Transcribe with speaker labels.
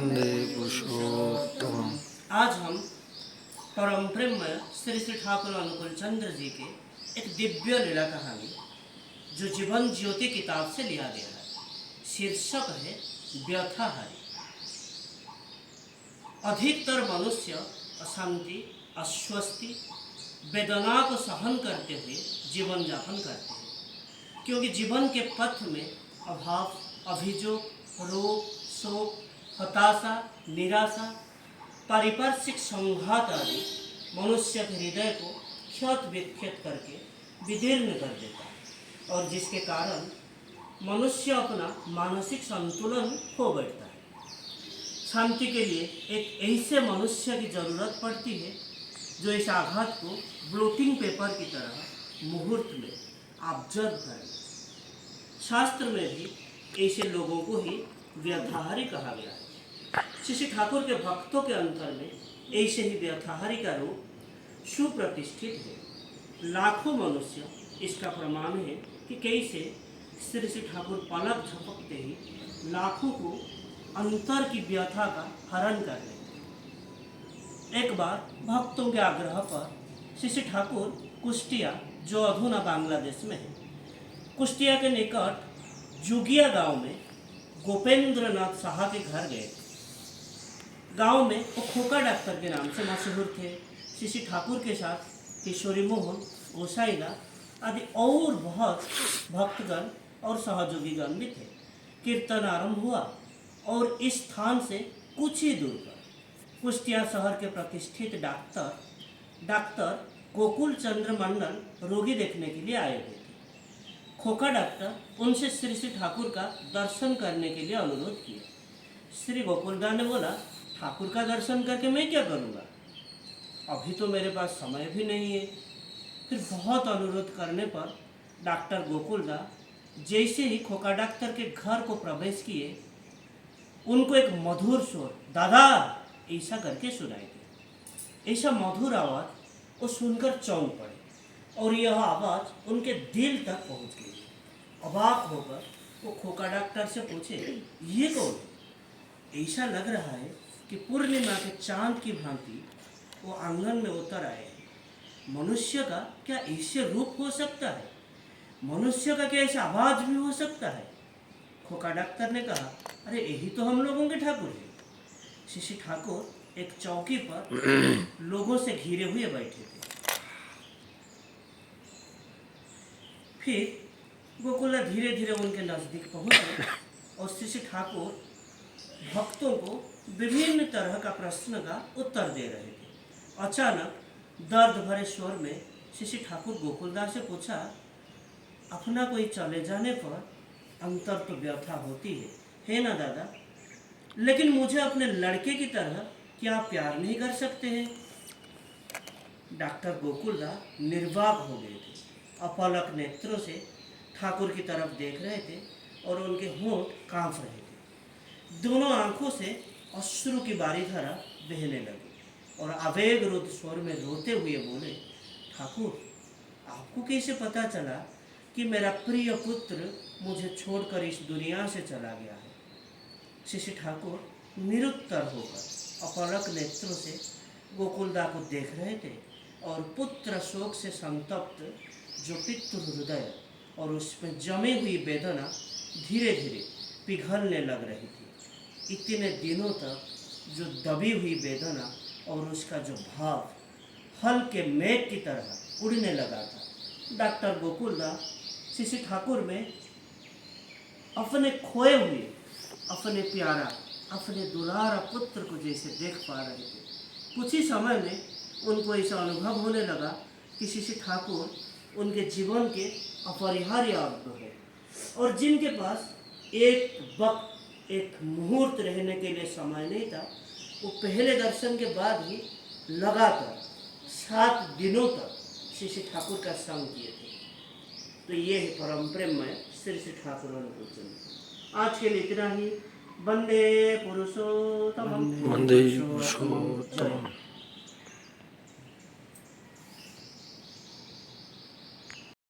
Speaker 1: वंदे पुरुषोत्तम।
Speaker 2: आज हम परम प्रेममय श्री श्री ठाकुर अनुकूल चंद्र जी के एक दिव्य लीला कहानी जो जीवन ज्योति किताब से लिया गया है, शीर्षक है व्यथाहारी। अधिकतर मनुष्य अशांति, अस्वस्थि, वेदना को सहन करते हुए जीवन यापन करते हैं, क्योंकि जीवन के पथ में अभाव, अभियोग, रोग, शोक, हताशा, निराशा, पारिपार्श्विक संघात आदि मनुष्य के हृदय को क्षत विक्षत करके विदीर्ण कर देता है, और जिसके कारण मनुष्य अपना मानसिक संतुलन खो बैठता है। शांति के लिए एक ऐसे मनुष्य की जरूरत पड़ती है जो इस आघात को ब्लोटिंग पेपर की तरह मुहूर्त में ऑब्जर्व करे। शास्त्र में भी ऐसे लोगों को ही व्यथाहारी कहा गया है। श्री ठाकुर के भक्तों के अंतर में ऐसे ही व्यथाहारी का रूप सुप्रतिष्ठित है। लाखों मनुष्य इसका प्रमाण है कि कैसे श्री श्री ठाकुर पलक झपकते ही लाखों को अंतर की व्यथा का हरण कर लेते। एक बार भक्तों के आग्रह पर श्री ठाकुर कुष्टिया, जो अधुना बांग्लादेश में है, कुष्टिया के निकट जुगिया गांव में गोपेंद्र नाथ साहा के घर गए थे। गांव में वो खोका डॉक्टर के नाम से मशहूर थे। श्री ठाकुर के साथ किशोरी मोहन, गोसाईला आदि और बहुत भक्तगण और सहयोगीगण भी थे। कीर्तन आरंभ हुआ और इस स्थान से कुछ ही दूर पर कुष्टिया शहर के प्रतिष्ठित डॉक्टर गोकुल चंद्र मंडल रोगी देखने के लिए आए हुए थे। खोका डॉक्टर उनसे श्री श्री ठाकुर का दर्शन करने के लिए अनुरोध किया। श्री गोकुलदास ने बोला, ठाकुर का दर्शन करके मैं क्या करूँगा, अभी तो मेरे पास समय भी नहीं है। फिर बहुत अनुरोध करने पर डॉक्टर गोकुलदास जैसे ही खोका डॉक्टर के घर को प्रवेश किए, उनको एक मधुर स्वर दादा ऐसा करके सुनाई दिया। ऐसा मधुर आवाज़ वो सुनकर चौंक पड़े और यह आवाज़ उनके दिल तक पहुंच गई। अबाक होकर वो खोका डॉक्टर से पूछे, ये कौन है? ऐसा लग रहा है कि पूर्णिमा के चांद की भांति वो आंगन में उतर आए हैं। मनुष्य का क्या ऐसे रूप हो सकता है? मनुष्य का क्या ऐसा आवाज़ भी हो सकता है? खोका डॉक्टर ने कहा, अरे यही तो हम लोगों के ठाकुर हैं। श्री ठाकुर एक चौकी पर लोगों से घिरे हुए बैठे थे। फिर गोकुला धीरे धीरे उनके नजदीक पहुंचे और श्री ठाकुर भक्तों को विभिन्न तरह का प्रश्न का उत्तर दे रहे थे। अचानक दर्द भरे स्वर में श्री ठाकुर गोकुलदास से पूछा, अपना कोई चले जाने पर अंतर तो व्यथा होती है ना दादा, लेकिन मुझे अपने लड़के की तरह क्या प्यार नहीं कर सकते हैं? डॉक्टर गोकुलदास निर्वाक हो गए थे, अपलक नेत्रों से ठाकुर की तरफ देख रहे थे और उनके होंठ कांप रहे थे। दोनों आंखों से अश्रु की बारी धारा बहने लगी और आवेग रुद्ध स्वर में रोते हुए बोले, ठाकुर आपको कैसे पता चला कि मेरा प्रिय पुत्र मुझे छोड़कर इस दुनिया से चला गया है? श्री ठाकुर निरुत्तर होकर अपलक नेत्रों से गोकुलदास को देख रहे थे और पुत्र शोक से संतप्त जो पितृ हृदय और उसमें जमी हुई वेदना धीरे धीरे पिघलने लग रही थी। इतने दिनों तक जो दबी हुई वेदना और उसका जो भाव हल्के मेघ की तरह उड़ने लगा था। डॉक्टर गोकुलदास श्री ठाकुर में अपने खोए हुए, अपने प्यारा, अपने दुलारा पुत्र को जैसे देख पा रहे थे। कुछ ही समय में उनको ऐसा अनुभव होने लगा कि श्री ठाकुर उनके जीवन के अपरिहार्य अंग है और जिनके पास एक वक्त, एक मुहूर्त रहने के लिए समय नहीं था, वो पहले दर्शन के बाद ही लगातार 7 दिनों तक श्री ठाकुर का संग किए थे। तो ये है परम प्रेममय श्री श्री ठाकुर अनुकूल चंद्र। आज के लिए इतना ही। वंदे पुरुषोत्तम।
Speaker 1: वंदे पुरुषोत्तम।